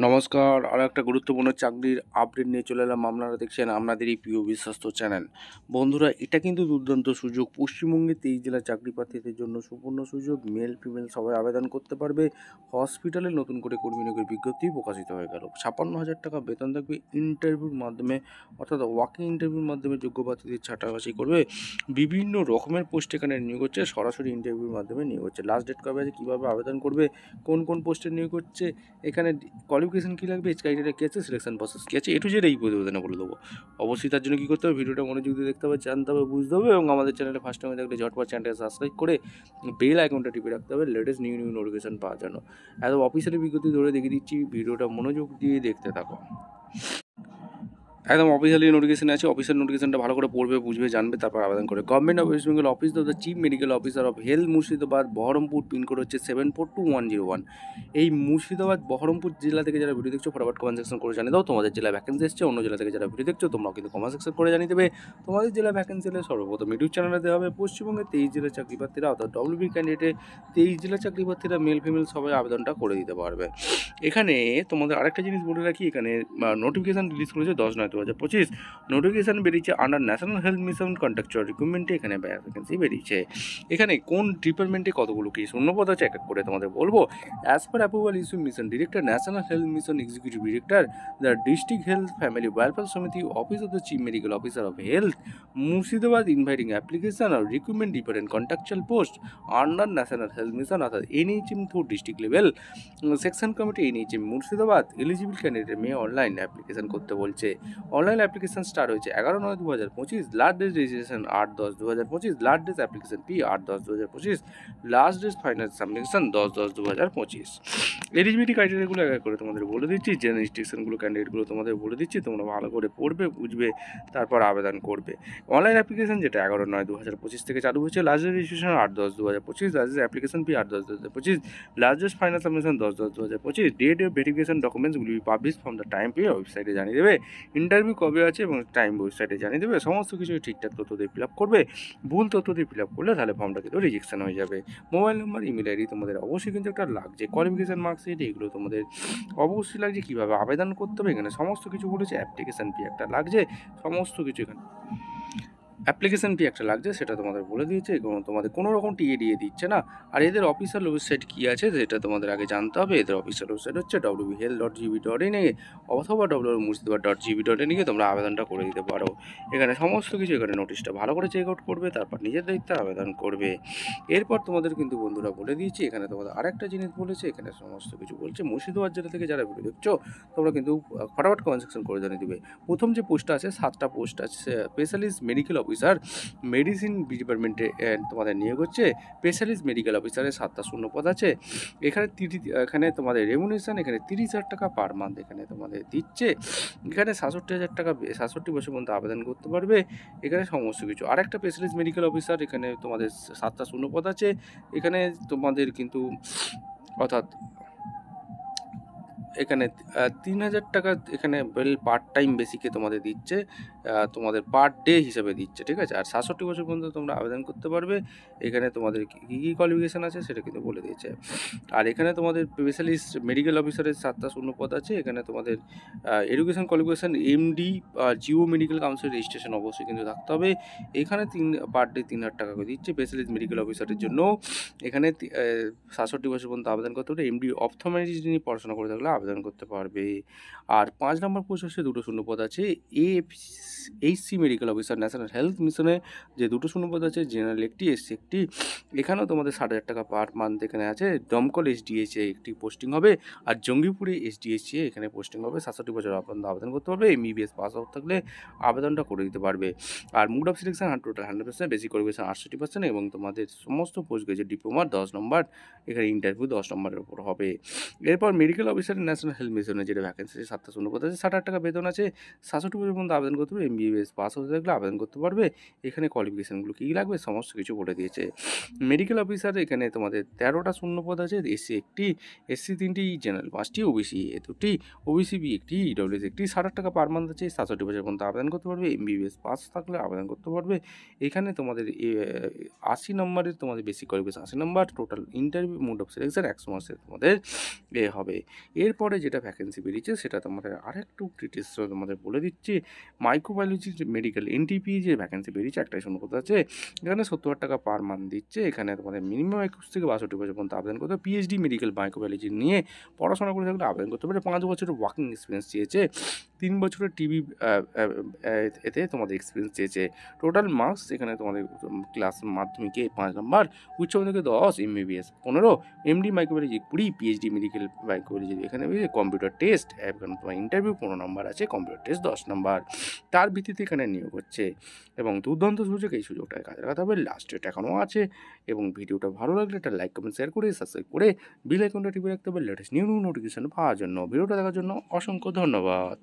নমস্কার, আরও একটা গুরুত্বপূর্ণ চাকরির আপডেট নিয়ে চলে এলাম। আপনারা দেখছেন আপনাদেরই প্রিয় বিশ্বস্ত চ্যানেল। বন্ধুরা, এটা কিন্তু দুর্দান্ত সুযোগ। পশ্চিমবঙ্গে 23 জেলার চাকরি প্রার্থীদের জন্য সুবর্ণ সুযোগ। মেল ফিমেল সবাই আবেদন করতে পারবে। হসপিটালে নতুন করে কর্মী নিয়োগের বিজ্ঞপ্তি প্রকাশিত হয়ে গেল। 56,000 টাকা বেতন থাকবে। ইন্টারভিউর মাধ্যমে অর্থাৎ ওয়াকিং ইন্টারভিউর মাধ্যমে যোগ্য প্রার্থীদের ছাঁটাবাছি করবে। বিভিন্ন রকমের পোস্ট এখানে নিয়োগ হচ্ছে। সরাসরি ইন্টারভিউর মাধ্যমে নিয়োগ হচ্ছে। লাস্ট ডেট কবে আছে, কীভাবে আবেদন করবে, কোন কোন পোস্টে নিয়োগ হচ্ছে, এখানে কোয়ালিফিকেশন কী লাগবে, এজ ক্রাইটেরিয়া কী আছে, সিলেকশন প্রসেস কী আছে, এটু জেড এই প্রতিবেদনে বলে দেবো। অবশ্যই তার জন্য কী করতে হবে, ভিডিওটা মনোযোগ দিয়ে দেখতে হবে, জানতে হবে, বুঝতে হবে এবং আমাদের চ্যানেলে ফার্স্ট টাইমে থাকলে ঝটপট চ্যানেলটা সাবস্ক্রাইব করে বেল আইকনটা টিপে রাখতে হবে লেটেস্ট নিউ নোটিফিকেশন পাওয়ার জন্য। এত অফিসিয়ালি বিজ্ঞপ্তি ধরে দেখিয়ে দিচ্ছি, ভিডিওটা মনোযোগ দিয়ে দেখতে থাকো। একদম অফিসিয়ালি নোটিফিকেশন আছে। অফিসিয়াল নোটিফিকেশনটা ভালো করে পড়বে, বুঝবে, জানবে, তারপর আবেদন করে। Government of West Bengal office of the chief medical officer of health, Murshidabad, Berhampore. Pin code হচ্ছে 742101। এই মুর্শিদাবাদ বহরমপুর জেলা থেকে যারা ভিডিও দেখছো ফটাফট কমেন্ট সেকশন করে জানিয়ে দাও তোমাদের জেলায় ভ্যাকেন্সি এসছে। অন্য জেলা থেকে যারা ভিডিও দেখছো তোমরাও কিন্তু কমেন্ট সেকশন করে জানিয়ে দেবে তোমাদের জেলায় ভ্যাকেন্সি এলে। সর্বপ্রথম ইউটিউব চ্যানেলে দেওয়া হবে। পশ্চিমবঙ্গের 23 জেলার চাকরি প্রার্থীরা অর্থাৎ ডব্লিউবি ক্যান্ডিডেটে 23 জেলার চাকরি প্রার্থীরা মেল ফিমেল সবাই আবেদনটা করে দিতে পারবে। এখানে তোমাদের আরেকটা জিনিস বলে রাখি, এখানে নোটিফিকেশান রিলিজ করেছে 10/9/2025। নোটিফিকেশান বেরিয়েছে under National Health Mission contractual রিক্রুটমেন্টে। এখানে ভ্যাকেন্সি বেরিয়েছে। এখানে কোন ডিপার্টমেন্টে কতগুলো কি শূন্যপদ আছে এক এক করে তোমাদের বলবো। As per approval issue mission director, National Health Mission executive director, the district health family welfare samiti, office of the chief medical officer of health, Murshidabad, inviting application আর recruitment department contractual post under National Health Mission অর্থাৎ NHM through district level selection committee NHM Murshidabad. Eligible candidate মেয়ে online application করতে বলছে। Online application start হয়েছে 11/9/2025। Last date registration 8/10/2025। Last date application fee 8/10/2025। Last date final submission 10/10/2025। Eligibility ক্রাইটেরিয়াগুলো এক এক করে তোমাদের বলে দিচ্ছি। যে ইনস্ট্রাকশনগুলো ক্যান্ডিডেটগুলো তোমাদের বলে দিচ্ছি, তোমরা ভালো করে পড়বে, বুঝবে, তারপর আবেদন করবে। অনলাইন অ্যাপ্লিকেশন যেটা 11/9/2025 থেকে চালু হয়েছে। Last date registration 8/10/2025। Last date application fee 8/10/2025। Last date final submission 10/10/2025। Date of verification documents will be publish from the time পেয়ে ওয়েবসাইটে জানিয়ে দেবে। ইন্টারভিউ কবে আছে এবং টাইম ওয়েবসাইটে জানিয়ে দেবে। সমস্ত কিছু ঠিকঠাক তথ্য দিয়ে ফিল আপ করবে। ভুল তথ্য দিয়ে ফিল আপ করলে তাহলে ফর্মটা কিন্তু রিজেকশন হয়ে যাবে। মোবাইল নাম্বার, ইমেল আইডি তোমাদের অবশ্যই কিন্তু একটা লাগছে। কোয়ালিফিকেশন মার্কশিট এগুলো তোমাদের অবশ্যই লাগছে। কীভাবে আবেদন করতে হবে এখানে সমস্ত কিছু বলেছে। অ্যাপ্লিকেশন ফি একটা লাগছে, সমস্ত কিছু এখানে অ্যাপ্লিকেশন ফি একটা লাগছে, সেটা তোমাদের বলে দিয়েছে। এবং তোমাদের কোনো রকম টিএ দিয়ে দিচ্ছে না। আর এদের অফিসিয়াল ওয়েবসাইট কী আছে সেটা তোমাদের আগে জানতে হবে। এদের অফিসিয়াল ওয়েবসাইট হচ্ছে www.health.gv.in অথবা www.murshidabad.gv.in গিয়ে তোমরা আবেদনটা করে দিতে পারো। এখানে সমস্ত কিছু, এখানে নোটিশটা ভালো করে চেক আউট করবে, তারপর নিজের দায়িত্বে আবেদন করবে। এরপর তোমাদের কিন্তু বন্ধুরা বলে দিয়েছি, এখানে তোমাদের আরেকটা জিনিস বলেছে, এখানে সমস্ত কিছু বলছে। মুর্শিদাবাদ জেলা থেকে যারা ভিডিও দেখছো তোমরা কিন্তু ফটাফট কমেন্ট সেকশন করে জানিয়ে দেবে। প্রথম যে পোস্টটা আছে 7টা পোস্ট আছে। স্পেশালিস্ট মেডিকেল অফিসার মেডিসিন ডিপার্টমেন্টে তোমাদের নিয়োগ হচ্ছে। স্পেশালিস্ট মেডিকেল অফিসারের 7টা শূন্যপদ আছে। এখানে তোমাদের রেমুনেশন এখানে 30,000 টাকা পার মান্থ এখানে তোমাদের দিচ্ছে। এখানে 67,000 টাকা 67 বছর পর্যন্ত আবেদন করতে পারবে। এখানে সমস্ত কিছু। আরেকটা স্পেশালিস্ট মেডিকেল অফিসার, এখানে তোমাদের 7টা শূন্যপদ আছে। এখানে তোমাদের কিন্তু অর্থাৎ এখানে 3,000 টাকা এখানে পার্ট টাইম বেসিকে তোমাদের দিচ্ছে, তোমাদের পার ডে হিসাবে দিচ্ছে, ঠিক আছে। আর 67 বছর পর্যন্ত তোমরা আবেদন করতে পারবে। এখানে তোমাদের কী কী কোয়ালিফিকেশান আছে সেটা কিন্তু বলে দিয়েছে। আর এখানে তোমাদের স্পেশালিস্ট মেডিকেল অফিসারের 7টা শূন্যপদ আছে। এখানে তোমাদের education qualification MD Jio medical council registration অবশ্যই কিন্তু থাকতে হবে। এখানে পার ডে 3,000 টাকা করে দিচ্ছে। স্পেশালিস্ট মেডিকেল অফিসারের জন্য এখানে 67 বছর পর্যন্ত আবেদন করতে হবে। MD অপথলমোলজিস্ট নিয়ে পড়াশোনা করে থাকলে আবেদন করতে পারবে। আর 5 নম্বর পোস্ট হচ্ছে 2টো শূন্যপদ আছে। HC medical officer national health মিশনে যে 2টো শূন্যপদ আছে, জেনারেল একটি, SC একটি। এখানেও তোমাদের 60,000 টাকা পার মান্থ এখানে আছে। দমকল SDHA একটি পোস্টিং হবে। আর জঙ্গিপুরে SDHA এখানে পোস্টিং হবে। 67 বছর আবেদন করতে পারবে। MBBS পাস আউট থাকলে আবেদনটা করে দিতে পারবে। আর mode of selection total 100%, basic qualification 68% এবং তোমাদের সমস্ত পোস্ট গ্রাজুয়েট ডিপ্লোমা 10 নম্বর। এখানে ইন্টারভিউ 10 নম্বরের উপর হবে। এরপর মেডিকেল অফিসার ন্যাশনাল হেলথ মিশনে যেটা ভ্যাকেন্সি 7টা শূন্যপদ আছে, 60,000 টাকা বেতন আছে। 67 বছর পর্যন্ত আবেদন করতে পারবে। MBBS পাস হতে থাকলে আবেদন করতে পারবে। এখানে কোয়ালিফিকেশানগুলো কী লাগবে সমস্ত কিছু বলে দিয়েছে। মেডিকেল অফিসার এখানে তোমাদের 13টা শূন্যপদ আছে। SC একটি, SC 3টি, জেনারেল 5টি, OBC 2টি, OBC B একটি, EWS একটি। 60,000 টাকা পার মান্থ আছে। 67 বছর পর্যন্ত আবেদন করতে পারবে। MBBS পাস থাকলে আবেদন করতে পারবে। এখানে তোমাদের 80 নম্বরের তোমাদের বেসিক কোয়ালিফিকেশন 80 নম্বর। Total interview mode of selection 100 মাসের তোমাদের হবে। এরপর এরপরে যেটা ভ্যাকেন্সি বেরিয়েছে সেটা তোমাদের আরেকটু ডিটেলস তোমাদের বলে দিচ্ছি। মাইক্রোবায়োলজি যে মেডিকেল এনটিপি যে ভ্যাকেন্সি বেরিয়েছে একটাই শূন্য পদ আছে। এখানে ৭০,০০০ টাকা পার মান্থ দিচ্ছে। এখানে তোমাদের মিনিমাম ২১ থেকে ৬২ বছর পর্যন্ত আবেদন করতে হবে। পিএইচডি মেডিকেল মাইক্রোবায়োলজি নিয়ে পড়াশোনা করে থাকলে আবেদন করতে পারে। ৫ বছরের ওয়ার্কিং এক্সপিরিয়েন্স চেয়েছে। ৩ বছরের টিবি এতে তোমাদের এক্সপিরিয়েন্স চেয়েছে। টোটাল মার্কস এখানে তোমাদের ক্লাস মাধ্যমিকে ৫ নাম্বার, উচ্চ মাধ্যমিকে ১০, MBBS ১৫, MD microbiology ২০, PhD medical microbiology এখানে কম্পিউটার টেস্ট, এখানে তোমার ইন্টারভিউ ১৫ নাম্বার আছে, কম্পিউটার টেস্ট ১০ নাম্বার। তার ভিত্তিতে এখানে নিয়োগ হচ্ছে এবং দুর্দান্ত সুযোগ, এই সুযোগটাকে কাজে লাগাতে হবে। লাস্ট ডেট এখনও আছে এবং ভিডিওটা ভালো লাগলে একটা লাইক, কমেন্ট, শেয়ার করে সাবস্ক্রাইব করে বেল আইকনটা টিপে রাখতে হবে লেটেস্ট নিউ নোটিফিকেশন পাওয়ার জন্য। ভিডিওটা দেখার জন্য অসংখ্য ধন্যবাদ।